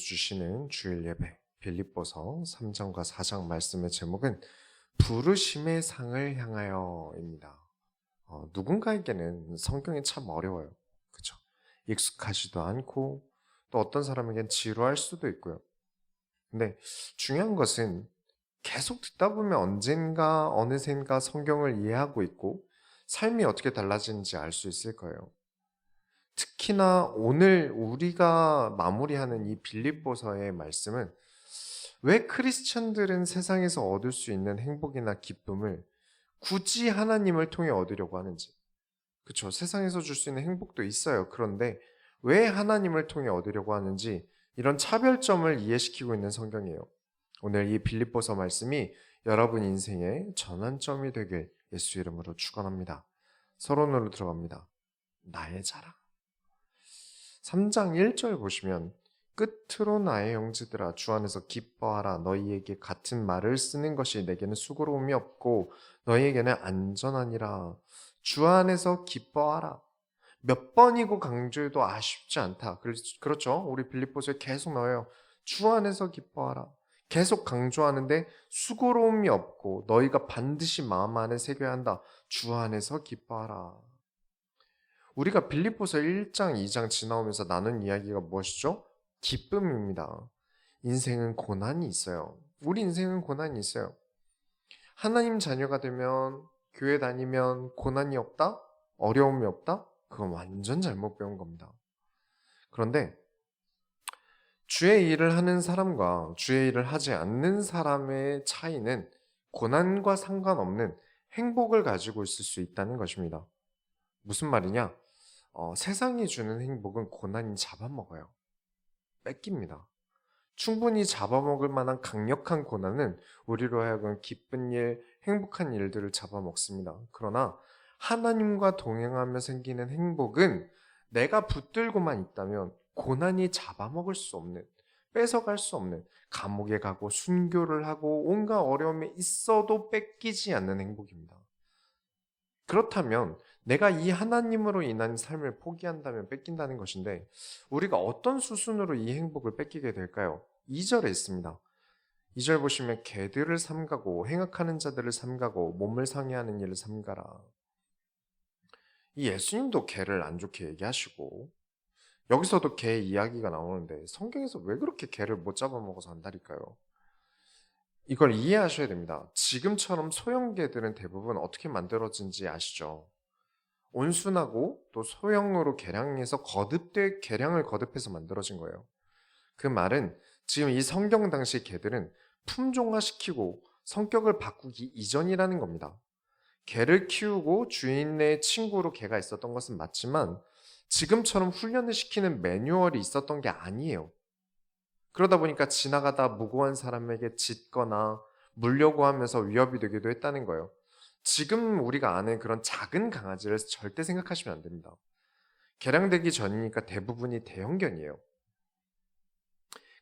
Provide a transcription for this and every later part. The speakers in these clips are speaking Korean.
주시는 주일 예배 빌립보서 3장과 4장 말씀의 제목은 부르심의 상을 향하여입니다. 누군가에게는 성경이 참 어려워요. 그렇죠? 익숙하지도 않고 또 어떤 사람에겐 지루할 수도 있고요. 근데 중요한 것은 계속 듣다 보면 언젠가 어느샌가 성경을 이해하고 있고 삶이 어떻게 달라지는지 알 수 있을 거예요. 특히나 오늘 우리가 마무리하는 이 빌립보서의 말씀은 왜 크리스천들은 세상에서 얻을 수 있는 행복이나 기쁨을 굳이 하나님을 통해 얻으려고 하는지. 그렇죠. 세상에서 줄 수 있는 행복도 있어요. 그런데 왜 하나님을 통해 얻으려고 하는지 이런 차별점을 이해시키고 있는 성경이에요. 오늘 이 빌립보서 말씀이 여러분 인생의 전환점이 되길 예수 이름으로 축원합니다. 서론으로 들어갑니다. 나의 자랑. 3장 1절 보시면 끝으로 나의 형제들아 주 안에서 기뻐하라. 너희에게 같은 말을 쓰는 것이 내게는 수고로움이 없고 너희에게는 안전하니라. 주 안에서 기뻐하라. 몇 번이고 강조해도 아쉽지 않다. 그렇죠? 우리 빌립보서에 계속 나와요. 주 안에서 기뻐하라. 계속 강조하는데 수고로움이 없고 너희가 반드시 마음 안에 새겨야 한다. 주 안에서 기뻐하라. 우리가 빌립보서 1장, 2장 지나오면서 나눈 이야기가 무엇이죠? 기쁨입니다. 인생은 고난이 있어요. 우리 인생은 고난이 있어요. 하나님 자녀가 되면, 교회 다니면 고난이 없다? 어려움이 없다? 그건 완전 잘못 배운 겁니다. 그런데 주의 일을 하는 사람과 주의 일을 하지 않는 사람의 차이는 고난과 상관없는 행복을 가지고 있을 수 있다는 것입니다. 무슨 말이냐? 세상이 주는 행복은 고난이 잡아먹어요. 뺏깁니다. 충분히 잡아먹을 만한 강력한 고난은 우리로 하여금 기쁜 일, 행복한 일들을 잡아먹습니다. 그러나 하나님과 동행하며 생기는 행복은 내가 붙들고만 있다면 고난이 잡아먹을 수 없는, 뺏어갈 수 없는, 감옥에 가고 순교를 하고 온갖 어려움에 있어도 뺏기지 않는 행복입니다. 그렇다면 내가 이 하나님으로 인한 삶을 포기한다면 뺏긴다는 것인데 우리가 어떤 수순으로 이 행복을 뺏기게 될까요? 2절에 있습니다. 2절 보시면 개들을 삼가고 행악하는 자들을 삼가고 몸을 상해하는 일을 삼가라. 이 예수님도 개를 안 좋게 얘기하시고 여기서도 개 이야기가 나오는데 성경에서 왜 그렇게 개를 못 잡아먹어서 한다니까요? 이걸 이해하셔야 됩니다. 지금처럼 소형 개들은 대부분 어떻게 만들어진지 아시죠? 온순하고 또 소형으로 개량해서 개량을 거듭해서 만들어진 거예요. 그 말은 지금 이 성경 당시 개들은 품종화시키고 성격을 바꾸기 이전이라는 겁니다. 개를 키우고 주인의 친구로 개가 있었던 것은 맞지만 지금처럼 훈련을 시키는 매뉴얼이 있었던 게 아니에요. 그러다 보니까 지나가다 무고한 사람에게 짖거나 물려고 하면서 위협이 되기도 했다는 거예요. 지금 우리가 아는 그런 작은 강아지를 절대 생각하시면 안 됩니다. 개량되기 전이니까 대부분이 대형견이에요.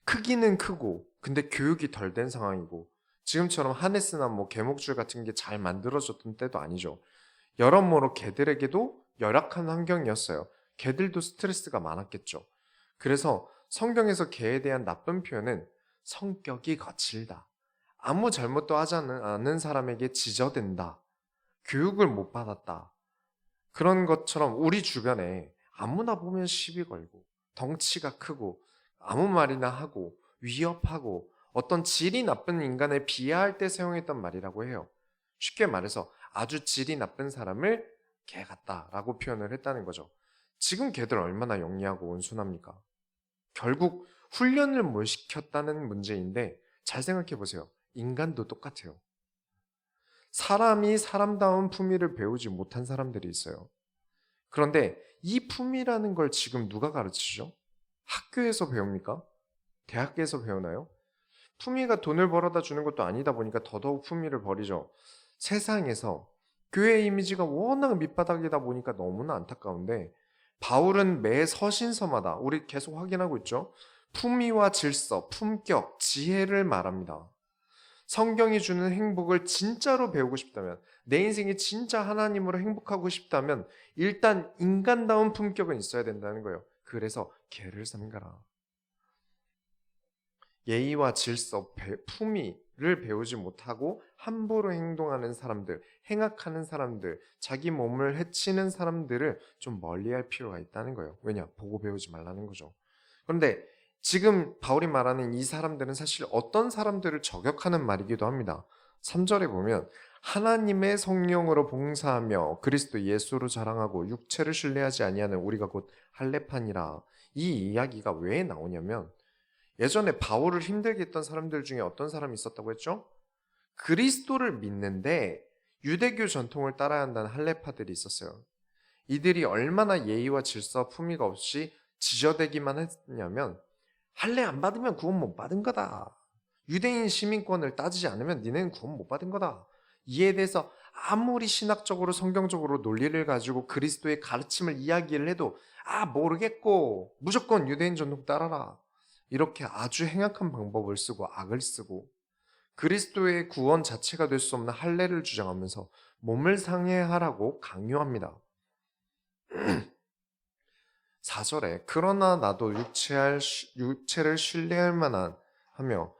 크기는 크고 근데 교육이 덜 된 상황이고 지금처럼 하네스나 개목줄 같은 게 잘 만들어졌던 때도 아니죠. 여러모로 개들에게도 열악한 환경이었어요. 개들도 스트레스가 많았겠죠. 그래서 성경에서 개에 대한 나쁜 표현은 성격이 거칠다. 아무 잘못도 하지 않은 사람에게 지저댄다. 교육을 못 받았다. 그런 것처럼 우리 주변에 아무나 보면 시비 걸고 덩치가 크고 아무 말이나 하고 위협하고 어떤 질이 나쁜 인간을 비하할 때 사용했던 말이라고 해요. 쉽게 말해서 아주 질이 나쁜 사람을 개 같다라고 표현을 했다는 거죠. 지금 개들 얼마나 영리하고 온순합니까? 결국 훈련을 못 시켰다는 문제인데 잘 생각해 보세요. 인간도 똑같아요. 사람이 사람다운 품위를 배우지 못한 사람들이 있어요. 그런데 이 품위라는 걸 지금 누가 가르치죠? 학교에서 배웁니까? 대학교에서 배우나요? 품위가 돈을 벌어다 주는 것도 아니다 보니까 더더욱 품위를 버리죠. 세상에서 교회 이미지가 워낙 밑바닥이다 보니까 너무나 안타까운데 바울은 매 서신서마다 우리 계속 확인하고 있죠. 품위와 질서, 품격, 지혜를 말합니다. 성경이 주는 행복을 진짜로 배우고 싶다면 내 인생이 진짜 하나님으로 행복하고 싶다면 일단 인간다운 품격은 있어야 된다는 거예요. 그래서 개를 삼가라. 예의와 질서, 품위를 배우지 못하고 함부로 행동하는 사람들, 행악하는 사람들, 자기 몸을 해치는 사람들을 좀 멀리할 필요가 있다는 거예요. 왜냐? 보고 배우지 말라는 거죠. 그런데 지금 바울이 말하는 이 사람들은 사실 어떤 사람들을 저격하는 말이기도 합니다. 3절에 보면 하나님의 성령으로 봉사하며 그리스도 예수로 자랑하고 육체를 신뢰하지 아니하는 우리가 곧 할례판이라. 이 이야기가 왜 나오냐면 예전에 바울을 힘들게 했던 사람들 중에 어떤 사람이 있었다고 했죠? 그리스도를 믿는데 유대교 전통을 따라야 한다는 할례파들이 있었어요. 이들이 얼마나 예의와 질서, 품위가 없이 지저대기만 했냐면 할례 안 받으면 구원 못 받은 거다. 유대인 시민권을 따지지 않으면 니네는 구원 못 받은 거다. 이에 대해서 아무리 신학적으로 성경적으로 논리를 가지고 그리스도의 가르침을 이야기를 해도 모르겠고 무조건 유대인 전통 따라라. 이렇게 아주 행악한 방법을 쓰고 악을 쓰고 그리스도의 구원 자체가 될 수 없는 할례를 주장하면서 몸을 상해하라고 강요합니다. 4절에 그러나 나도 육체를 신뢰할 만한 하며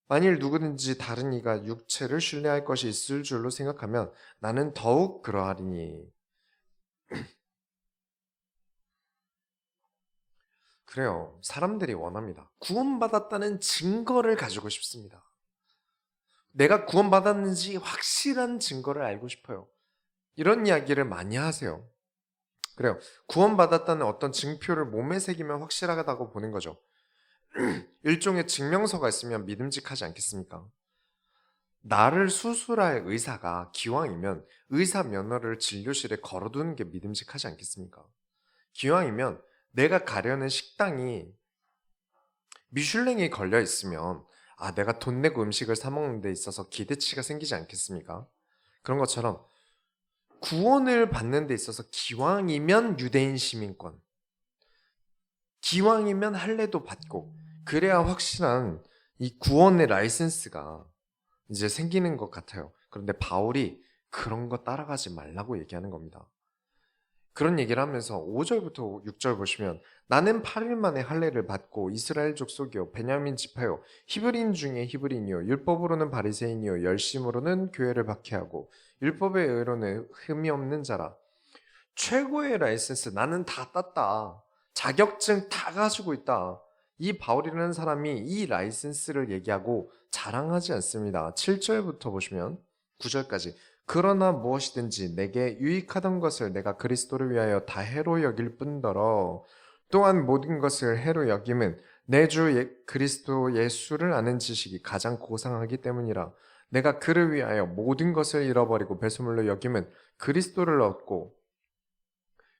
만일 누구든지 다른 이가 육체를 신뢰할 것이 있을 줄로 생각하면 나는 더욱 그러하리니. 그래요. 사람들이 원합니다. 구원받았다는 증거를 가지고 싶습니다. 내가 구원받았는지 확실한 증거를 알고 싶어요. 이런 이야기를 많이 하세요. 그래요. 구원받았다는 어떤 증표를 몸에 새기면 확실하다고 보는 거죠. 일종의 증명서가 있으면 믿음직하지 않겠습니까? 나를 수술할 의사가 기왕이면 의사 면허를 진료실에 걸어두는 게 믿음직하지 않겠습니까? 기왕이면 내가 가려는 식당이 미슐랭이 걸려 있으면 내가 돈 내고 음식을 사 먹는 데 있어서 기대치가 생기지 않겠습니까? 그런 것처럼 구원을 받는 데 있어서 기왕이면 유대인 시민권, 기왕이면 할례도 받고 그래야 확실한 이 구원의 라이센스가 이제 생기는 것 같아요. 그런데 바울이 그런 거 따라가지 말라고 얘기하는 겁니다. 그런 얘기를 하면서 5절부터 6절 보시면 나는 8일 만에 할례를 받고 이스라엘 족속이요 베냐민 지파요 히브리인 중에 히브리인이요 율법으로는 바리새인이요 열심으로는 교회를 박해하고 율법의 의로는 흠이 없는 자라. 최고의 라이센스 나는 다 땄다. 자격증 다 가지고 있다. 이 바울이라는 사람이 이 라이센스를 얘기하고 자랑하지 않습니다. 7절부터 보시면 9절까지 그러나 무엇이든지 내게 유익하던 것을 내가 그리스도를 위하여 다 해로 여길 뿐더러 또한 모든 것을 해로 여김은 내 주 그리스도 예수를 아는 지식이 가장 고상하기 때문이라. 내가 그를 위하여 모든 것을 잃어버리고 배설물로 여김은 그리스도를 얻고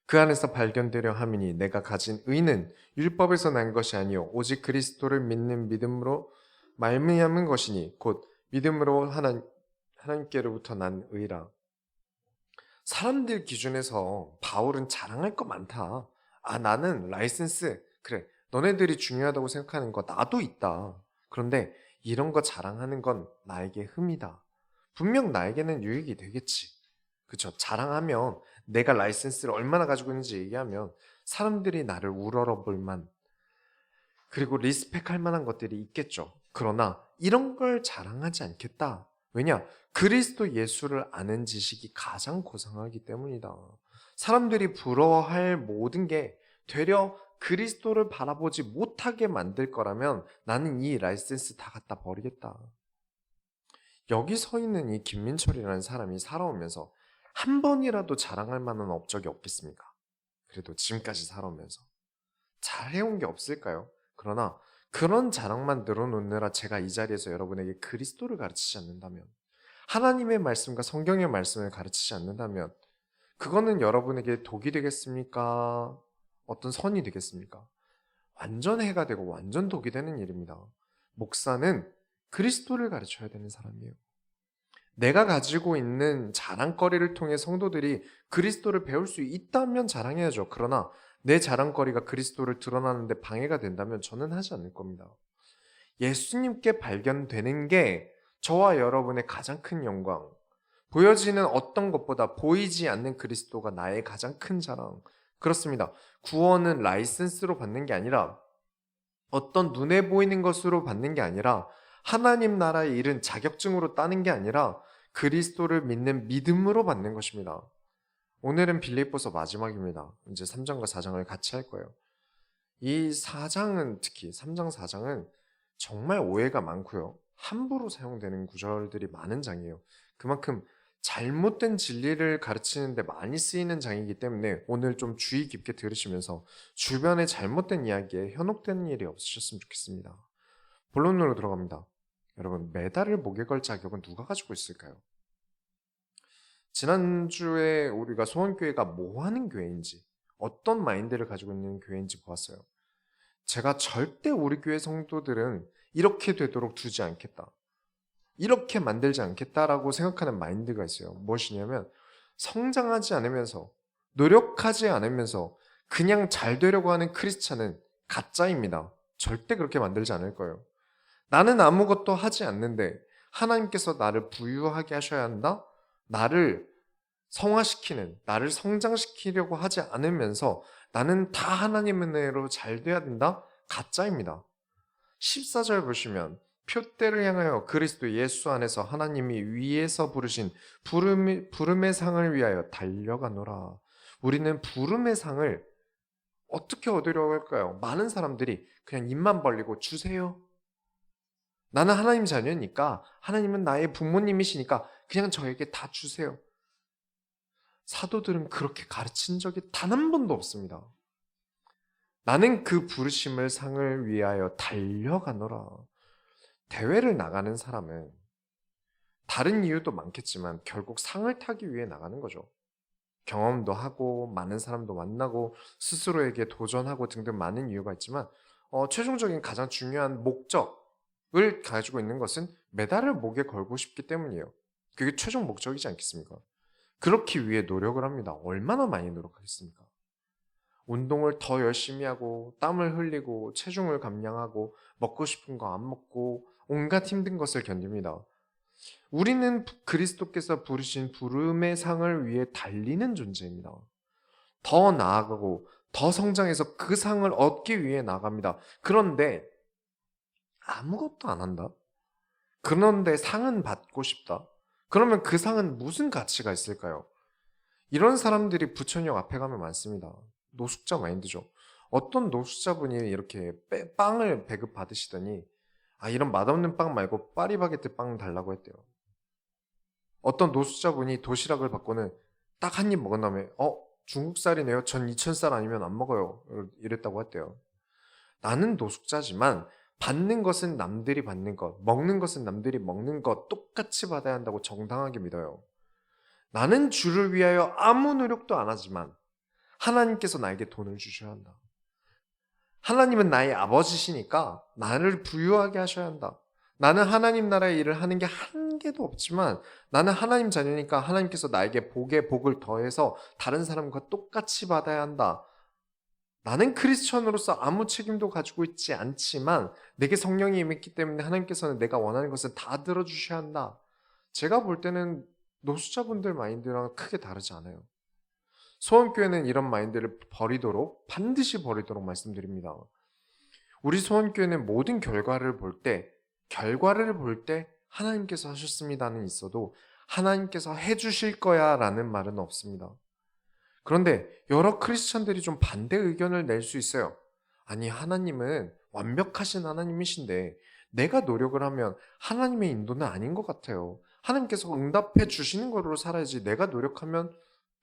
그 안에서 발견되려 함이니 내가 가진 의는 율법에서 난 것이 아니요 오직 그리스도를 믿는 믿음으로 말미암은 것이니 곧 믿음으로 하나님께로부터 난 의라. 사람들 기준에서 바울은 자랑할 거 많다. 나는 라이센스, 그래, 너네들이 중요하다고 생각하는 거 나도 있다. 그런데 이런 거 자랑하는 건 나에게 흠이다. 분명 나에게는 유익이 되겠지. 그쵸? 자랑하면 내가 라이센스를 얼마나 가지고 있는지 얘기하면 사람들이 나를 우러러볼 만, 그리고 리스펙할 만한 것들이 있겠죠. 그러나 이런 걸 자랑하지 않겠다. 왜냐? 그리스도 예수를 아는 지식이 가장 고상하기 때문이다. 사람들이 부러워할 모든 게 되려 그리스도를 바라보지 못하게 만들 거라면 나는 이 라이센스 다 갖다 버리겠다. 여기 서 있는 이 김민철이라는 사람이 살아오면서 한 번이라도 자랑할 만한 업적이 없겠습니까? 그래도 지금까지 살아오면서 잘해온 게 없을까요? 그러나 그런 자랑만 늘어놓느라 제가 이 자리에서 여러분에게 그리스도를 가르치지 않는다면, 하나님의 말씀과 성경의 말씀을 가르치지 않는다면 그거는 여러분에게 독이 되겠습니까? 어떤 선이 되겠습니까? 완전 해가 되고 완전 독이 되는 일입니다. 목사는 그리스도를 가르쳐야 되는 사람이에요. 내가 가지고 있는 자랑거리를 통해 성도들이 그리스도를 배울 수 있다면 자랑해야죠. 그러나 내 자랑거리가 그리스도를 드러나는데 방해가 된다면 저는 하지 않을 겁니다. 예수님께 발견되는 게 저와 여러분의 가장 큰 영광, 보여지는 어떤 것보다 보이지 않는 그리스도가 나의 가장 큰 자랑. 그렇습니다. 구원은 라이센스로 받는 게 아니라 어떤 눈에 보이는 것으로 받는 게 아니라 하나님 나라의 일은 자격증으로 따는 게 아니라 그리스도를 믿는 믿음으로 받는 것입니다. 오늘은 빌립보서 마지막입니다. 이제 3장과 4장을 같이 할 거예요. 이 4장은 특히 3장 4장은 정말 오해가 많고요. 함부로 사용되는 구절들이 많은 장이에요. 그만큼 잘못된 진리를 가르치는데 많이 쓰이는 장이기 때문에 오늘 좀 주의 깊게 들으시면서 주변에 잘못된 이야기에 현혹되는 일이 없으셨으면 좋겠습니다. 본론으로 들어갑니다. 여러분, 메달을 목에 걸 자격은 누가 가지고 있을까요? 지난주에 우리가 소원교회가 뭐 하는 교회인지, 어떤 마인드를 가지고 있는 교회인지 보았어요. 제가 절대 우리 교회 성도들은 이렇게 되도록 두지 않겠다, 이렇게 만들지 않겠다라고 생각하는 마인드가 있어요. 무엇이냐면 성장하지 않으면서, 노력하지 않으면서 그냥 잘 되려고 하는 크리스찬은 가짜입니다. 절대 그렇게 만들지 않을 거예요. 나는 아무것도 하지 않는데 하나님께서 나를 부유하게 하셔야 한다? 나를 성화시키는, 나를 성장시키려고 하지 않으면서 나는 다 하나님의 은혜로 잘 돼야 된다? 가짜입니다. 14절 보시면 표대를 향하여 그리스도 예수 안에서 하나님이 위에서 부르신 부름의 상을 위하여 달려가노라. 우리는 부름의 상을 어떻게 얻으려고 할까요? 많은 사람들이 그냥 입만 벌리고 주세요. 나는 하나님 자녀니까, 하나님은 나의 부모님이시니까 그냥 저에게 다 주세요. 사도들은 그렇게 가르친 적이 단 한 번도 없습니다. 나는 그 부르심을 상을 위하여 달려가노라. 대회를 나가는 사람은 다른 이유도 많겠지만 결국 상을 타기 위해 나가는 거죠. 경험도 하고 많은 사람도 만나고 스스로에게 도전하고 등등 많은 이유가 있지만 최종적인 가장 중요한 목적을 가지고 있는 것은 메달을 목에 걸고 싶기 때문이에요. 그게 최종 목적이지 않겠습니까? 그렇기 위해 노력을 합니다. 얼마나 많이 노력하겠습니까? 운동을 더 열심히 하고 땀을 흘리고 체중을 감량하고 먹고 싶은 거 안 먹고 온갖 힘든 것을 견딥니다. 우리는 그리스도께서 부르신 부름의 상을 위해 달리는 존재입니다. 더 나아가고 더 성장해서 그 상을 얻기 위해 나갑니다. 그런데 아무것도 안 한다? 그런데 상은 받고 싶다? 그러면 그 상은 무슨 가치가 있을까요? 이런 사람들이 부천역 앞에 가면 많습니다. 노숙자 마인드죠. 어떤 노숙자분이 이렇게 빵을 배급 받으시더니 이런 맛없는 빵 말고 파리바게뜨 빵 달라고 했대요. 어떤 노숙자분이 도시락을 받고는 딱 한 입 먹은 다음에 중국살이네요. 전 이천살 아니면 안 먹어요. 이랬다고 했대요. 나는 노숙자지만 받는 것은 남들이 받는 것, 먹는 것은 남들이 먹는 것 똑같이 받아야 한다고 정당하게 믿어요. 나는 주를 위하여 아무 노력도 안 하지만 하나님께서 나에게 돈을 주셔야 한다. 하나님은 나의 아버지시니까 나를 부유하게 하셔야 한다. 나는 하나님 나라의 일을 하는 게 한 개도 없지만 나는 하나님 자녀니까 하나님께서 나에게 복에 복을 더해서 다른 사람과 똑같이 받아야 한다. 나는 크리스천으로서 아무 책임도 가지고 있지 않지만 내게 성령이 임했기 때문에 하나님께서는 내가 원하는 것을 다 들어주셔야 한다. 제가 볼 때는 노숙자분들 마인드랑 크게 다르지 않아요. 소원교회는 이런 마인드를 반드시 버리도록 말씀드립니다. 우리 소원교회는 모든 결과를 볼 때 하나님께서 하셨습니다는 있어도 하나님께서 해주실 거야 라는 말은 없습니다. 그런데 여러 크리스천들이 좀 반대 의견을 낼 수 있어요. 아니, 하나님은 완벽하신 하나님이신데 내가 노력을 하면 하나님의 인도는 아닌 것 같아요. 하나님께서 응답해 주시는 거로 살아야지 내가 노력하면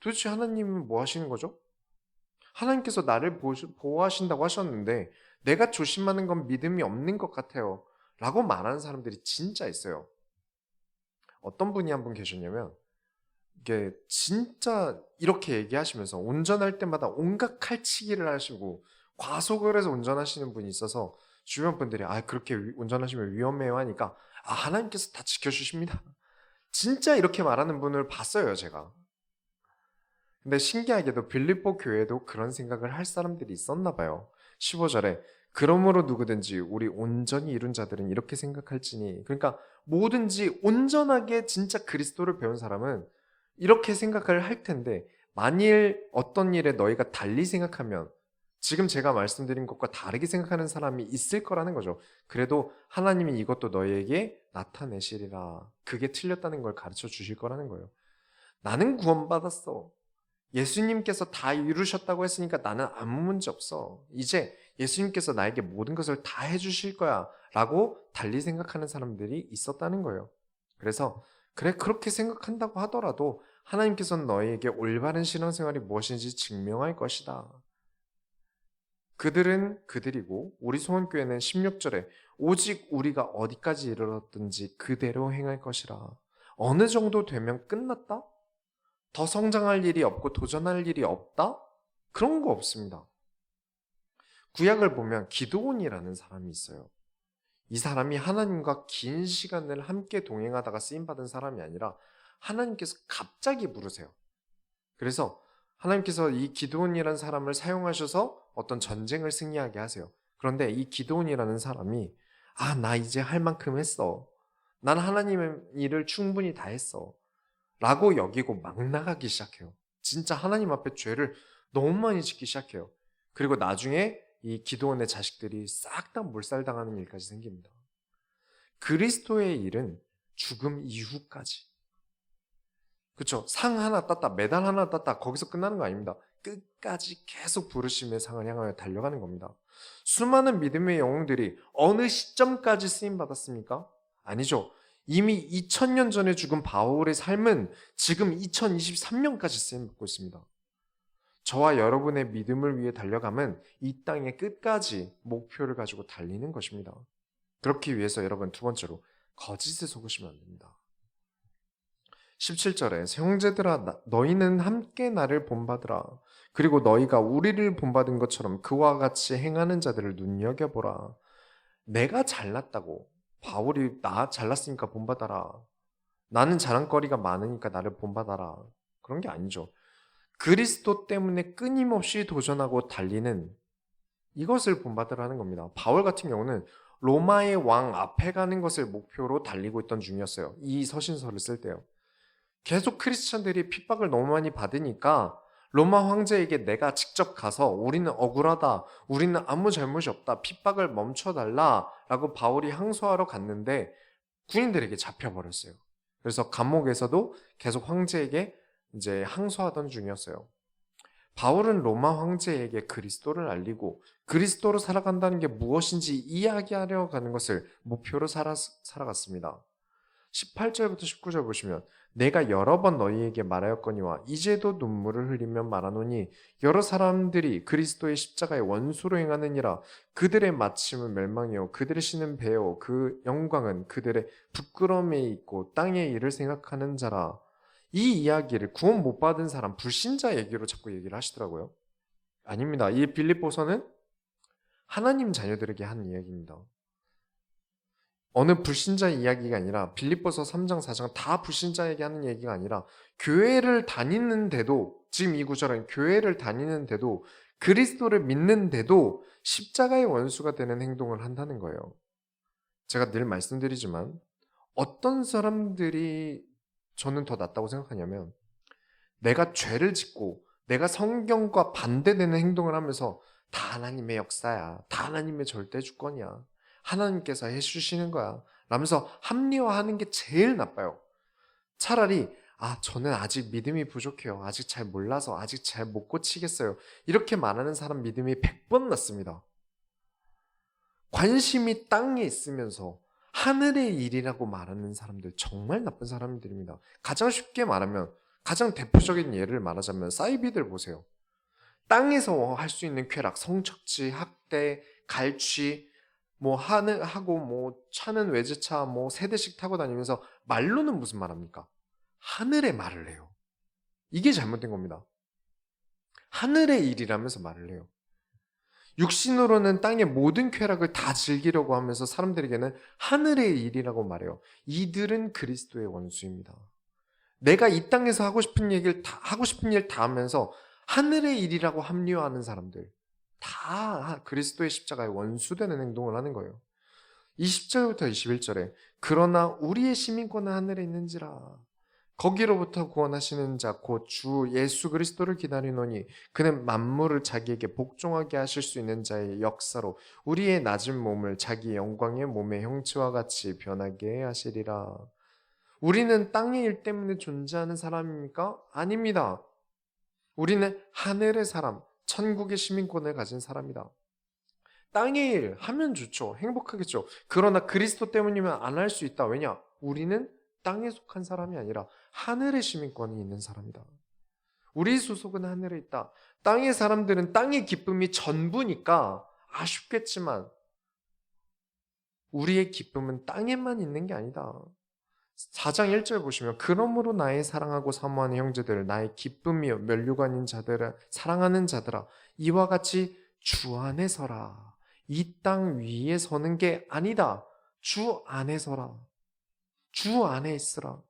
도대체 하나님은 뭐 하시는 거죠? 하나님께서 나를 보호하신다고 하셨는데 내가 조심하는 건 믿음이 없는 것 같아요 라고 말하는 사람들이 진짜 있어요. 어떤 분이 한 분 계셨냐면 이게 진짜 이렇게 얘기하시면서 운전할 때마다 온갖 칼치기를 하시고 과속을 해서 운전하시는 분이 있어서 주변 분들이 그렇게 운전하시면 위험해요 하니까 하나님께서 다 지켜주십니다. 진짜 이렇게 말하는 분을 봤어요, 제가. 근데 신기하게도 빌립보 교회에도 그런 생각을 할 사람들이 있었나 봐요. 15절에 그러므로 누구든지 우리 온전히 이룬 자들은 이렇게 생각할지니, 그러니까 뭐든지 온전하게 진짜 그리스도를 배운 사람은 이렇게 생각을 할 텐데 만일 어떤 일에 너희가 달리 생각하면 지금 제가 말씀드린 것과 다르게 생각하는 사람이 있을 거라는 거죠. 그래도 하나님이 이것도 너희에게 나타내시리라. 그게 틀렸다는 걸 가르쳐 주실 거라는 거예요. 나는 구원받았어. 예수님께서 다 이루셨다고 했으니까 나는 아무 문제 없어. 이제 예수님께서 나에게 모든 것을 다 해주실 거야. 라고 달리 생각하는 사람들이 있었다는 거예요. 그래서 그래 그렇게 생각한다고 하더라도 하나님께서는 너희에게 올바른 신앙생활이 무엇인지 증명할 것이다. 그들은 그들이고 우리 소원교회는 16절에 오직 우리가 어디까지 이르렀든지 그대로 행할 것이라. 어느 정도 되면 끝났다? 더 성장할 일이 없고 도전할 일이 없다? 그런 거 없습니다. 구약을 보면 기드온이라는 사람이 있어요. 이 사람이 하나님과 긴 시간을 함께 동행하다가 쓰임받은 사람이 아니라 하나님께서 갑자기 부르세요. 그래서 하나님께서 이 기드온이라는 사람을 사용하셔서 어떤 전쟁을 승리하게 하세요. 그런데 이 기드온이라는 사람이 나 이제 할 만큼 했어. 난 하나님의 일을 충분히 다 했어. 라고 여기고 막 나가기 시작해요. 진짜 하나님 앞에 죄를 너무 많이 짓기 시작해요. 그리고 나중에 이 기드온의 자식들이 싹 다 몰살당하는 일까지 생깁니다. 그리스도의 일은 죽음 이후까지. 그렇죠? 상 하나 땄다, 메달 하나 땄다, 거기서 끝나는 거 아닙니다. 끝까지 계속 부르심의 상을 향하여 달려가는 겁니다. 수많은 믿음의 영웅들이 어느 시점까지 쓰임받았습니까? 아니죠. 이미 2000년 전에 죽은 바울의 삶은 지금 2023년까지 쓰임받고 있습니다. 저와 여러분의 믿음을 위해 달려가면 이 땅의 끝까지 목표를 가지고 달리는 것입니다. 그렇기 위해서 여러분 두 번째로 거짓에 속으시면 안 됩니다. 17절에 형제들아 너희는 함께 나를 본받으라. 그리고 너희가 우리를 본받은 것처럼 그와 같이 행하는 자들을 눈여겨보라. 내가 잘났다고 바울이 나 잘났으니까 본받아라. 나는 자랑거리가 많으니까 나를 본받아라. 그런 게 아니죠. 그리스도 때문에 끊임없이 도전하고 달리는 이것을 본받으라는 겁니다. 바울 같은 경우는 로마의 왕 앞에 가는 것을 목표로 달리고 있던 중이었어요. 이 서신서를 쓸 때요. 계속 크리스찬들이 핍박을 너무 많이 받으니까 로마 황제에게 내가 직접 가서 우리는 억울하다, 우리는 아무 잘못이 없다, 핍박을 멈춰달라 라고 바울이 항소하러 갔는데 군인들에게 잡혀버렸어요. 그래서 감옥에서도 계속 황제에게 이제 항소하던 중이었어요. 바울은 로마 황제에게 그리스도를 알리고 그리스도로 살아간다는 게 무엇인지 이야기하려 가는 것을 목표로 살아갔습니다. 18절부터 19절 보시면 내가 여러 번 너희에게 말하였거니와 이제도 눈물을 흘리며 말하노니 여러 사람들이 그리스도의 십자가의 원수로 행하느니라. 그들의 마침은 멸망이요 그들의 신은 배요 그 영광은 그들의 부끄러움에 있고 땅의 일을 생각하는 자라. 이 이야기를 구원 못 받은 사람 불신자 얘기로 자꾸 얘기를 하시더라고요. 아닙니다. 이 빌립보서는 하나님 자녀들에게 한 이야기입니다. 어느 불신자 이야기가 아니라 빌립보서 3장 4장 다 불신자에게 하는 얘기가 아니라 교회를 다니는데도 지금 이 구절은 교회를 다니는데도 그리스도를 믿는데도 십자가의 원수가 되는 행동을 한다는 거예요. 제가 늘 말씀드리지만 어떤 사람들이 저는 더 낫다고 생각하냐면 내가 죄를 짓고 내가 성경과 반대되는 행동을 하면서 다 하나님의 역사야. 다 하나님의 절대 주권이야. 하나님께서 해주시는 거야. 라면서 합리화하는 게 제일 나빠요. 차라리 저는 아직 믿음이 부족해요. 아직 잘 몰라서 아직 잘 못 고치겠어요. 이렇게 말하는 사람 믿음이 100번 낫습니다. 관심이 땅에 있으면서 하늘의 일이라고 말하는 사람들 정말 나쁜 사람들입니다. 가장 쉽게 말하면 가장 대표적인 예를 말하자면 사이비들 보세요. 땅에서 할 수 있는 쾌락, 성착취, 학대, 갈취 하고 차는 외제차 세 대씩 타고 다니면서 말로는 무슨 말합니까? 하늘의 말을 해요. 이게 잘못된 겁니다. 하늘의 일이라면서 말을 해요. 육신으로는 땅의 모든 쾌락을 다 즐기려고 하면서 사람들에게는 하늘의 일이라고 말해요. 이들은 그리스도의 원수입니다. 내가 이 땅에서 하고 싶은 일 다 하면서 하늘의 일이라고 합리화하는 사람들 다 그리스도의 십자가에 원수되는 행동을 하는 거예요. 20절부터 21절에 그러나 우리의 시민권은 하늘에 있는지라 거기로부터 구원하시는 자 곧 주 예수 그리스도를 기다리노니 그는 만물을 자기에게 복종하게 하실 수 있는 자의 역사로 우리의 낮은 몸을 자기 영광의 몸의 형체와 같이 변하게 하시리라. 우리는 땅의 일 때문에 존재하는 사람입니까? 아닙니다. 우리는 하늘의 사람, 천국의 시민권을 가진 사람이다. 땅의 일 하면 좋죠. 행복하겠죠. 그러나 그리스도 때문이면 안 할 수 있다. 왜냐? 우리는 땅에 속한 사람이 아니라 하늘의 시민권이 있는 사람이다. 우리 소속은 하늘에 있다. 땅의 사람들은 땅의 기쁨이 전부니까 아쉽겠지만 우리의 기쁨은 땅에만 있는 게 아니다. 4장 1절 보시면 그러므로 나의 사랑하고 사모하는 형제들 나의 기쁨이요 면류관인 자들아 사랑하는 자들아 이와 같이 주 안에 서라. 이 땅 위에 서는 게 아니다. 주 안에 서라. 주 안에 있으라.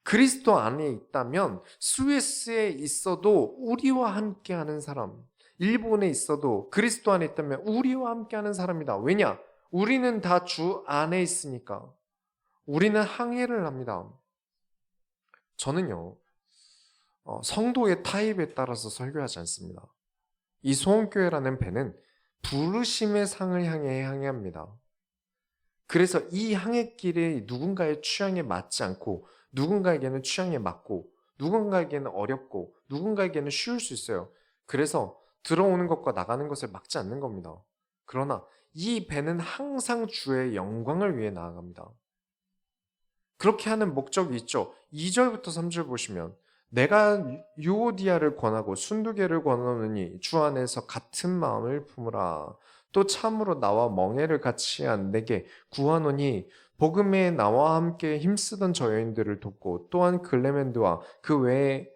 그리스도 안에 있다면 스위스에 있어도 우리와 함께하는 사람, 일본에 있어도 그리스도 안에 있다면 우리와 함께하는 사람이다. 왜냐? 우리는 다 주 안에 있으니까. 우리는 항해를 합니다. 저는요, 성도의 타입에 따라서 설교하지 않습니다. 이 소원교회라는 배는 부르심의 상을 향해 항해합니다. 그래서 이 항해길이 누군가의 취향에 맞지 않고 누군가에게는 취향에 맞고 누군가에게는 어렵고 누군가에게는 쉬울 수 있어요. 그래서 들어오는 것과 나가는 것을 막지 않는 겁니다. 그러나 이 배는 항상 주의 영광을 위해 나아갑니다. 그렇게 하는 목적이 있죠. 2절부터 3절 보시면 내가 유오디아를 권하고 순두개를 권하노니 주 안에서 같은 마음을 품으라. 또 참으로 나와 멍에를 같이 한 내게 구하노니 복음에 나와 함께 힘쓰던 저 여인들을 돕고 또한 글레멘드와 그 외에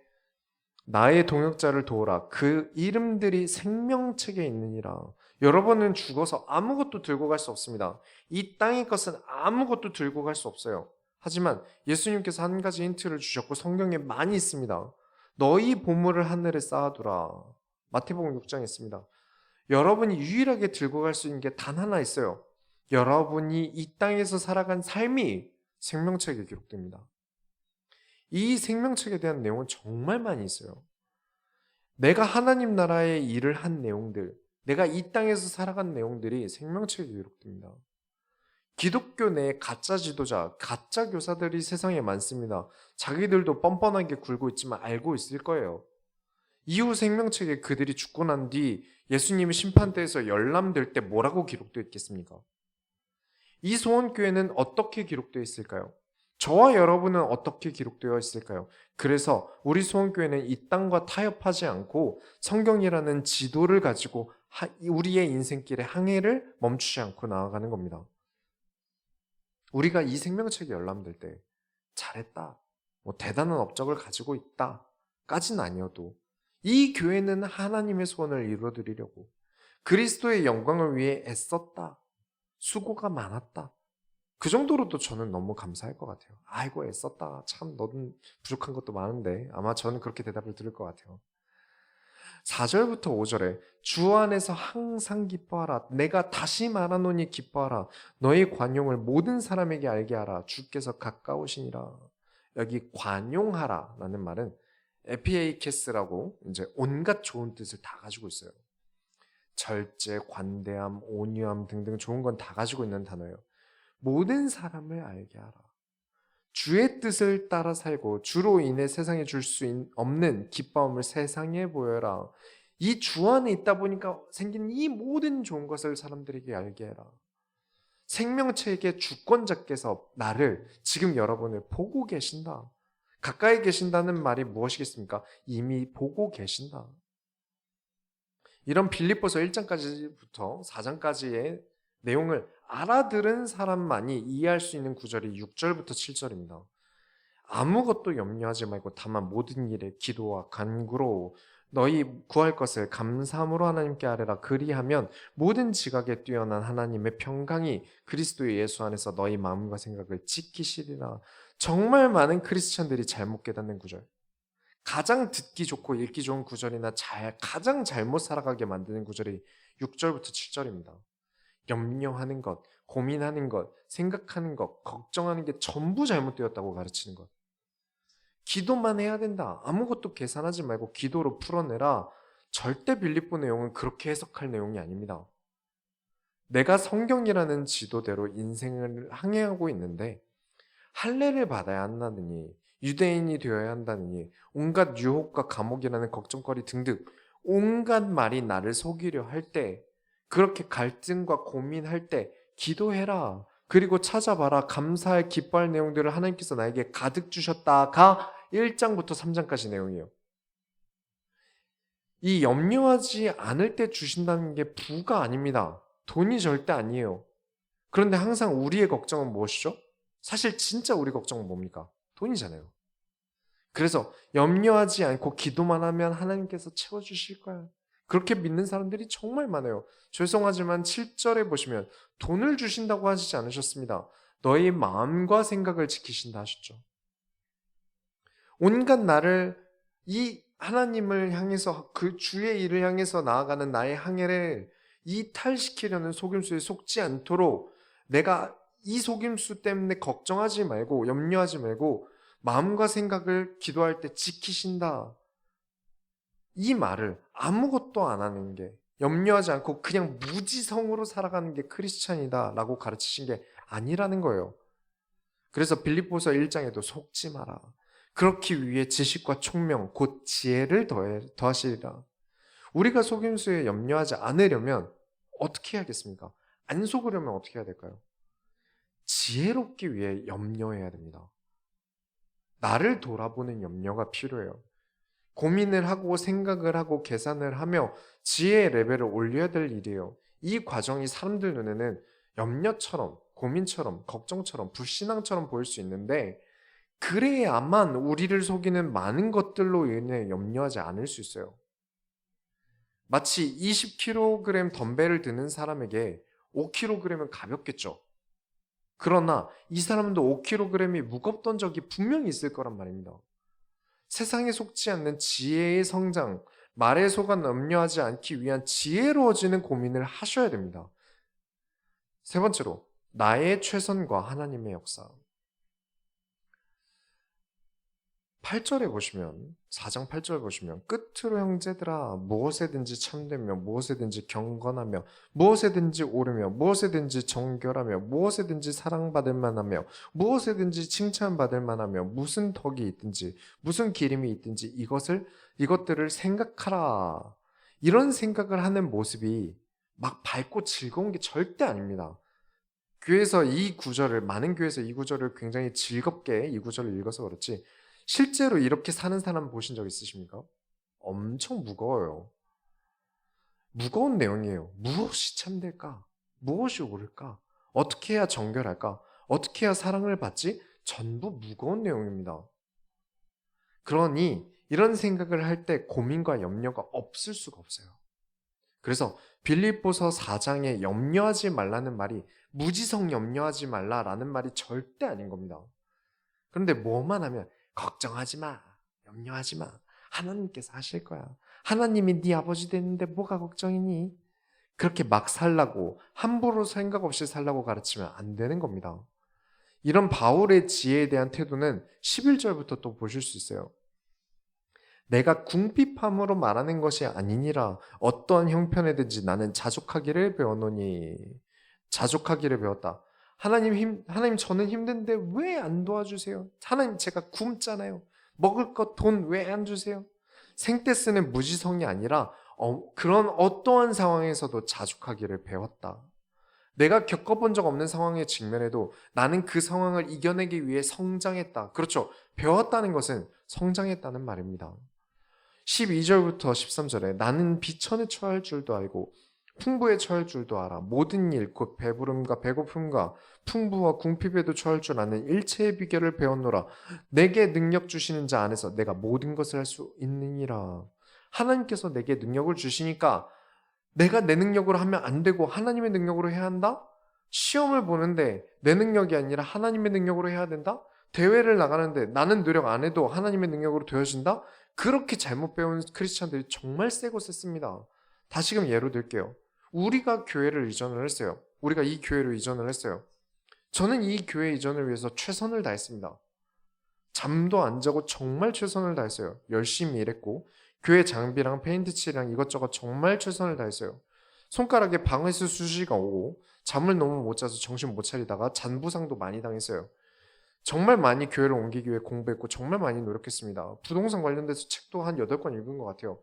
나의 동역자를 도우라. 그 이름들이 생명책에 있느니라. 여러분은 죽어서 아무것도 들고 갈 수 없습니다. 이 땅의 것은 아무것도 들고 갈 수 없어요. 하지만 예수님께서 한 가지 힌트를 주셨고 성경에 많이 있습니다. 너희 보물을 하늘에 쌓아두라. 마태복음 6장에 있습니다. 여러분이 유일하게 들고 갈 수 있는 게 단 하나 있어요. 여러분이 이 땅에서 살아간 삶이 생명책에 기록됩니다. 이 생명책에 대한 내용은 정말 많이 있어요. 내가 하나님 나라의 일을 한 내용들, 내가 이 땅에서 살아간 내용들이 생명책에 기록됩니다. 기독교 내에 가짜 지도자, 가짜 교사들이 세상에 많습니다. 자기들도 뻔뻔하게 굴고 있지만 알고 있을 거예요. 이후 생명책에 그들이 죽고 난 뒤 예수님이 심판대에서 열람될 때 뭐라고 기록되어 있겠습니까? 이 소원교회는 어떻게 기록되어 있을까요? 저와 여러분은 어떻게 기록되어 있을까요? 그래서 우리 소원교회는 이 땅과 타협하지 않고 성경이라는 지도를 가지고 우리의 인생길의 항해를 멈추지 않고 나아가는 겁니다. 우리가 이 생명책에 열람될 때 잘했다, 뭐 대단한 업적을 가지고 있다 까지는 아니어도 이 교회는 하나님의 소원을 이루어드리려고 그리스도의 영광을 위해 애썼다, 수고가 많았다, 그 정도로도 저는 너무 감사할 것 같아요. 아이고 애썼다, 참 너는 부족한 것도 많은데. 아마 저는 그렇게 대답을 들을 것 같아요. 4절부터 5절에 주 안에서 항상 기뻐하라. 내가 다시 말하노니 기뻐하라. 너의 관용을 모든 사람에게 알게 하라. 주께서 가까우시니라. 여기 관용하라 라는 말은 에피에이케스라고 이제 온갖 좋은 뜻을 다 가지고 있어요. 절제, 관대함, 온유함 등등 좋은 건 다 가지고 있는 단어예요. 모든 사람을 알게 하라. 주의 뜻을 따라 살고 주로 인해 세상에 줄 수 없는 기뻐움을 세상에 보여라. 이 주 안에 있다 보니까 생긴 이 모든 좋은 것을 사람들에게 알게 해라. 생명체의 주권자께서 나를, 지금 여러분을 보고 계신다. 가까이 계신다는 말이 무엇이겠습니까? 이미 보고 계신다. 이런 빌립보서 1장까지부터 4장까지의 내용을 알아들은 사람만이 이해할 수 있는 구절이 6절부터 7절입니다. 아무것도 염려하지 말고 다만 모든 일에 기도와 간구로 너희 구할 것을 감사함으로 하나님께 아뢰라. 그리하면 모든 지각에 뛰어난 하나님의 평강이 그리스도 예수 안에서 너희 마음과 생각을 지키시리라. 정말 많은 크리스찬들이 잘못 깨닫는 구절, 가장 듣기 좋고 읽기 좋은 구절이나 가장 잘못 살아가게 만드는 구절이 6절부터 7절입니다. 염려하는 것, 고민하는 것, 생각하는 것, 걱정하는 게 전부 잘못되었다고 가르치는 것. 기도만 해야 된다. 아무것도 계산하지 말고 기도로 풀어내라. 절대 빌립보 내용은 그렇게 해석할 내용이 아닙니다. 내가 성경이라는 지도대로 인생을 항해하고 있는데 할례를 받아야 한다느니 유대인이 되어야 한다느니 온갖 유혹과 감옥이라는 걱정거리 등등 온갖 말이 나를 속이려 할 때 그렇게 갈등과 고민할 때 기도해라. 그리고 찾아봐라. 감사할 기뻐할 내용들을 하나님께서 나에게 가득 주셨다가 1장부터 3장까지 내용이에요. 이 염려하지 않을 때 주신다는 게 부가 아닙니다. 돈이 절대 아니에요. 그런데 항상 우리의 걱정은 무엇이죠? 사실 진짜 우리 걱정은 뭡니까? 돈이잖아요. 그래서 염려하지 않고 기도만 하면 하나님께서 채워주실 거야. 그렇게 믿는 사람들이 정말 많아요. 죄송하지만 7절에 보시면 돈을 주신다고 하시지 않으셨습니다. 너희 마음과 생각을 지키신다 하셨죠. 온갖 나를 이 하나님을 향해서 그 주의 일을 향해서 나아가는 나의 항해를 이탈시키려는 속임수에 속지 않도록 내가 이 속임수 때문에 걱정하지 말고 염려하지 말고 마음과 생각을 기도할 때 지키신다. 이 말을 아무것도 안 하는 게 염려하지 않고 그냥 무지성으로 살아가는 게 크리스찬이다 라고 가르치신 게 아니라는 거예요. 그래서 빌립보서 1장에도 속지 마라. 그렇기 위해 지식과 총명 곧 지혜를 더하시리라. 우리가 속임수에 염려하지 않으려면 어떻게 해야겠습니까? 안 속으려면 어떻게 해야 될까요? 지혜롭기 위해 염려해야 됩니다. 나를 돌아보는 염려가 필요해요. 고민을 하고 생각을 하고 계산을 하며 지혜의 레벨을 올려야 될 일이에요. 이 과정이 사람들 눈에는 염려처럼, 고민처럼, 걱정처럼, 불신앙처럼 보일 수 있는데 그래야만 우리를 속이는 많은 것들로 인해 염려하지 않을 수 있어요. 마치 20kg 덤벨을 드는 사람에게 5kg은 가볍겠죠. 그러나 이 사람도 5kg이 무겁던 적이 분명히 있을 거란 말입니다. 세상에 속지 않는 지혜의 성장, 말에 속아 염려하지 않기 위한 지혜로워지는 고민을 하셔야 됩니다. 세 번째로, 나의 최선과 하나님의 역사. 8절에 보시면 4장 8절에 보시면 끝으로 형제들아 무엇에든지 참되며 무엇에든지 경건하며 무엇에든지 옳으며 무엇에든지 정결하며 무엇에든지 사랑받을 만하며 무엇에든지 칭찬받을 만하며 무슨 덕이 있든지 무슨 기림이 있든지 이것들을 생각하라. 이런 생각을 하는 모습이 막 밝고 즐거운 게 절대 아닙니다. 많은 교회에서 이 구절을 굉장히 즐겁게 이 구절을 읽어서 그렇지 실제로 이렇게 사는 사람 보신 적 있으십니까? 엄청 무거워요. 무거운 내용이에요. 무엇이 참될까? 무엇이 옳을까? 어떻게 해야 정결할까? 어떻게 해야 사랑을 받지? 전부 무거운 내용입니다. 그러니 이런 생각을 할 때 고민과 염려가 없을 수가 없어요. 그래서 빌립보서 4장에 염려하지 말라는 말이 무지성 염려하지 말라라는 말이 절대 아닌 겁니다. 그런데 뭐만 하면 걱정하지 마. 염려하지 마. 하나님께서 하실 거야. 하나님이 네 아버지 됐는데 뭐가 걱정이니? 그렇게 막 살라고 함부로 생각 없이 살라고 가르치면 안 되는 겁니다. 이런 바울의 지혜에 대한 태도는 11절부터 또 보실 수 있어요. 내가 궁핍함으로 말하는 것이 아니니라 어떠한 형편에든지 나는 자족하기를 배웠노니. 자족하기를 배웠다. 하나님 저는 힘든데 왜 안 도와주세요? 하나님 제가 굶잖아요. 먹을 것 돈 왜 안 주세요? 생때 쓰는 무지성이 아니라 그런 어떠한 상황에서도 자족하기를 배웠다. 내가 겪어본 적 없는 상황에 직면해도 나는 그 상황을 이겨내기 위해 성장했다. 그렇죠. 배웠다는 것은 성장했다는 말입니다. 12절부터 13절에 나는 비천에 처할 줄도 알고 풍부에 처할 줄도 알아. 모든 일 곧 배부름과 배고픔과 풍부와 궁핍에도 처할 줄 아는 일체의 비결을 배웠노라. 내게 능력 주시는 자 안에서 내가 모든 것을 할 수 있느니라. 하나님께서 내게 능력을 주시니까 내가 내 능력으로 하면 안 되고 하나님의 능력으로 해야 한다? 시험을 보는데 내 능력이 아니라 하나님의 능력으로 해야 된다? 대회를 나가는데 나는 노력 안 해도 하나님의 능력으로 되어진다? 그렇게 잘못 배운 크리스찬들이 정말 세고 셌습니다. 다시금 예로 들게요. 우리가 교회를 이전을 했어요. 우리가 이 교회로 이전을 했어요. 저는 이 교회 이전을 위해서 최선을 다했습니다. 잠도 안 자고 정말 최선을 다했어요. 열심히 일했고 교회 장비랑 페인트 칠이랑 이것저것 정말 최선을 다했어요. 손가락에 방에서 수시가 오고 잠을 너무 못 자서 정신 못 차리다가 잔부상도 많이 당했어요. 정말 많이 교회를 옮기기 위해 공부했고 정말 많이 노력했습니다. 부동산 관련돼서 책도 한 8권 읽은 것 같아요.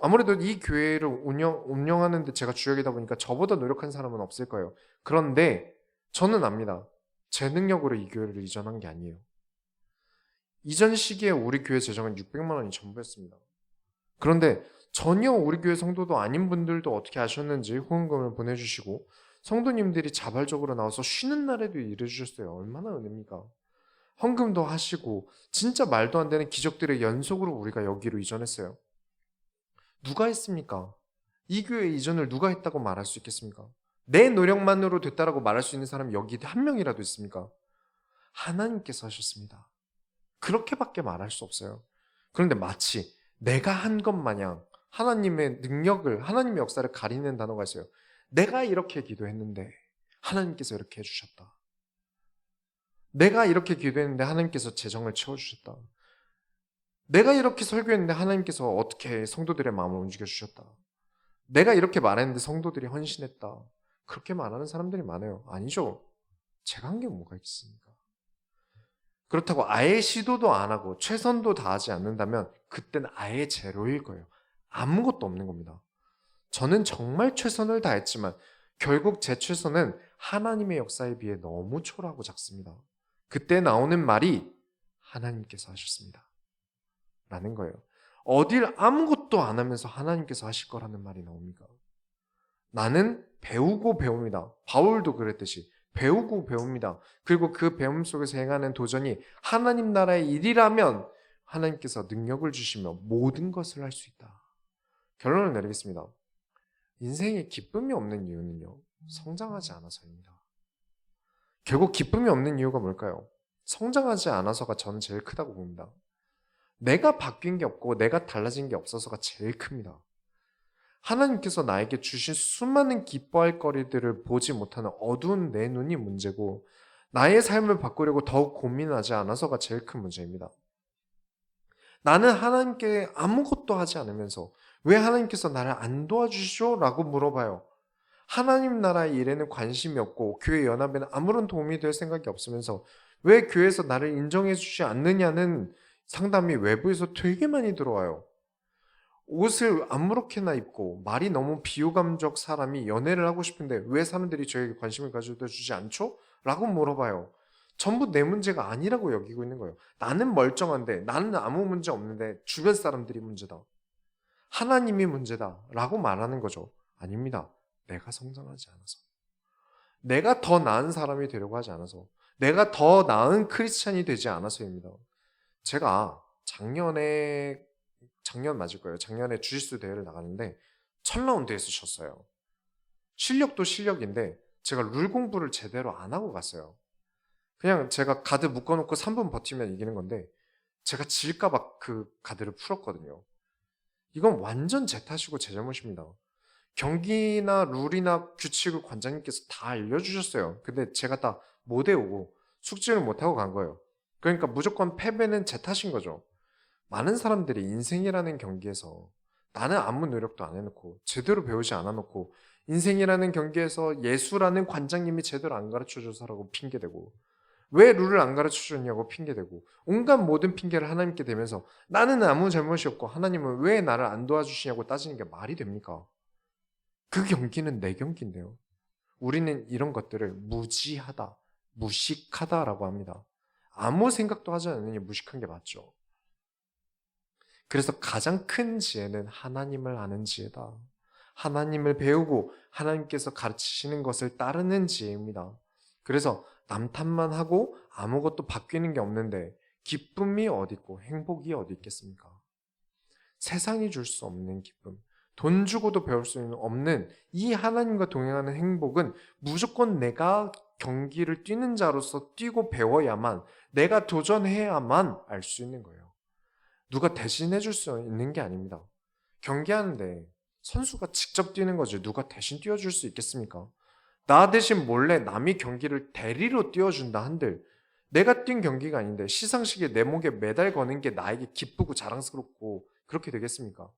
아무래도 이 교회를 운영하는데 제가 주역이다 보니까 저보다 노력한 사람은 없을 거예요. 그런데 저는 압니다. 제 능력으로 이 교회를 이전한 게 아니에요. 이전 시기에 우리 교회 재정은 600만 원이 전부였습니다. 그런데 전혀 우리 교회 성도도 아닌 분들도 어떻게 하셨는지 후원금을 보내주시고 성도님들이 자발적으로 나와서 쉬는 날에도 일해주셨어요. 얼마나 은혜입니까? 헌금도 하시고 진짜 말도 안 되는 기적들의 연속으로 우리가 여기로 이전했어요. 누가 했습니까? 이 교회 이전을 누가 했다고 말할 수 있겠습니까? 내 노력만으로 됐다라고 말할 수 있는 사람이 여기 한 명이라도 있습니까? 하나님께서 하셨습니다. 그렇게밖에 말할 수 없어요. 그런데 마치 내가 한 것 마냥 하나님의 능력을, 하나님의 역사를 가리는 단어가 있어요. 내가 이렇게 기도했는데 하나님께서 이렇게 해주셨다. 내가 이렇게 기도했는데 하나님께서 재정을 채워주셨다. 내가 이렇게 설교했는데 하나님께서 어떻게 성도들의 마음을 움직여주셨다. 내가 이렇게 말했는데 성도들이 헌신했다. 그렇게 말하는 사람들이 많아요. 아니죠. 제가 한 게 뭐가 있습니까? 그렇다고 아예 시도도 안 하고 최선도 다하지 않는다면 그때는 아예 제로일 거예요. 아무것도 없는 겁니다. 저는 정말 최선을 다했지만 결국 제 최선은 하나님의 역사에 비해 너무 초라하고 작습니다. 그때 나오는 말이 하나님께서 하셨습니다. 라는 거예요. 어딜 아무것도 안 하면서 하나님께서 하실 거라는 말이 나옵니까? 나는 배우고 배웁니다. 바울도 그랬듯이 배우고 배웁니다. 그리고 그 배움 속에서 행하는 도전이 하나님 나라의 일이라면 하나님께서 능력을 주시며 모든 것을 할 수 있다. 결론을 내리겠습니다. 인생에 기쁨이 없는 이유는요, 성장하지 않아서입니다. 결국 기쁨이 없는 이유가 뭘까요? 성장하지 않아서가 저는 제일 크다고 봅니다. 내가 바뀐 게 없고 내가 달라진 게 없어서가 제일 큽니다. 하나님께서 나에게 주신 수많은 기뻐할 거리들을 보지 못하는 어두운 내 눈이 문제고 나의 삶을 바꾸려고 더욱 고민하지 않아서가 제일 큰 문제입니다. 나는 하나님께 아무것도 하지 않으면서 왜 하나님께서 나를 안 도와주시죠? 라고 물어봐요. 하나님 나라의 일에는 관심이 없고 교회 연합에는 아무런 도움이 될 생각이 없으면서 왜 교회에서 나를 인정해 주지 않느냐는 상담이 외부에서 되게 많이 들어와요. 옷을 아무렇게나 입고 말이 너무 비호감적 사람이 연애를 하고 싶은데 왜 사람들이 저에게 관심을 가져다 주지 않죠? 라고 물어봐요. 전부 내 문제가 아니라고 여기고 있는 거예요. 나는 멀쩡한데, 나는 아무 문제 없는데 주변 사람들이 문제다. 하나님이 문제다 라고 말하는 거죠. 아닙니다. 내가 성장하지 않아서, 내가 더 나은 사람이 되려고 하지 않아서, 내가 더 나은 크리스찬이 되지 않아서입니다. 제가 작년 맞을 거예요. 작년에 주짓수 대회를 나갔는데 첫 라운드에서 졌어요. 실력도 실력인데 제가 룰 공부를 제대로 안 하고 갔어요. 그냥 제가 가드 묶어놓고 3분 버티면 이기는 건데 제가 질까 봐 그 가드를 풀었거든요. 이건 완전 제 탓이고 제 잘못입니다. 경기나 룰이나 규칙을 관장님께서 다 알려주셨어요. 근데 제가 다 못 외우고 숙지를 못하고 간 거예요. 그러니까 무조건 패배는 제 탓인 거죠. 많은 사람들이 인생이라는 경기에서 나는 아무 노력도 안 해놓고 제대로 배우지 않아놓고 인생이라는 경기에서 예수라는 관장님이 제대로 안 가르쳐줘서라고 핑계대고 왜 룰을 안 가르쳐줬냐고 핑계대고 온갖 모든 핑계를 하나님께 대면서 나는 아무 잘못이 없고 하나님은 왜 나를 안 도와주시냐고 따지는 게 말이 됩니까? 그 경기는 내 경기인데요. 우리는 이런 것들을 무지하다, 무식하다라고 합니다. 아무 생각도 하지 않으니 무식한 게 맞죠. 그래서 가장 큰 지혜는 하나님을 아는 지혜다. 하나님을 배우고 하나님께서 가르치시는 것을 따르는 지혜입니다. 그래서 남 탓만 하고 아무것도 바뀌는 게 없는데 기쁨이 어디 있고 행복이 어디 있겠습니까? 세상이 줄 수 없는 기쁨, 돈 주고도 배울 수 없는 이 하나님과 동행하는 행복은 무조건 내가 경기를 뛰는 자로서 뛰고 배워야만, 내가 도전해야만 알 수 있는 거예요. 누가 대신해 줄 수 있는 게 아닙니다. 경기하는데 선수가 직접 뛰는 거지 누가 대신 뛰어줄 수 있겠습니까? 나 대신 몰래 남이 경기를 대리로 뛰어준다 한들 내가 뛴 경기가 아닌데 시상식에 내 목에 메달 거는 게 나에게 기쁘고 자랑스럽고 그렇게 되겠습니까?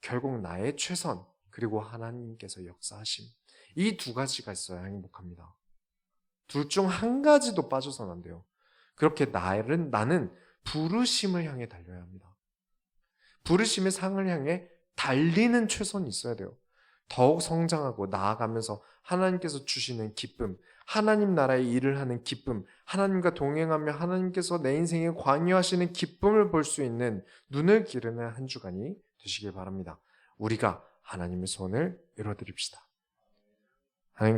결국 나의 최선 그리고 하나님께서 역사하심 이 두 가지가 있어야 행복합니다. 둘 중 한 가지도 빠져서는 안 돼요. 그렇게 나는 부르심을 향해 달려야 합니다. 부르심의 상을 향해 달리는 최선이 있어야 돼요. 더욱 성장하고 나아가면서 하나님께서 주시는 기쁨, 하나님 나라의 일을 하는 기쁨, 하나님과 동행하며 하나님께서 내 인생에 관여하시는 기쁨을 볼 수 있는 눈을 기르는 한 주간이 되시길 바랍니다. 우리가 하나님의 소원을 이뤄드립시다. 하나님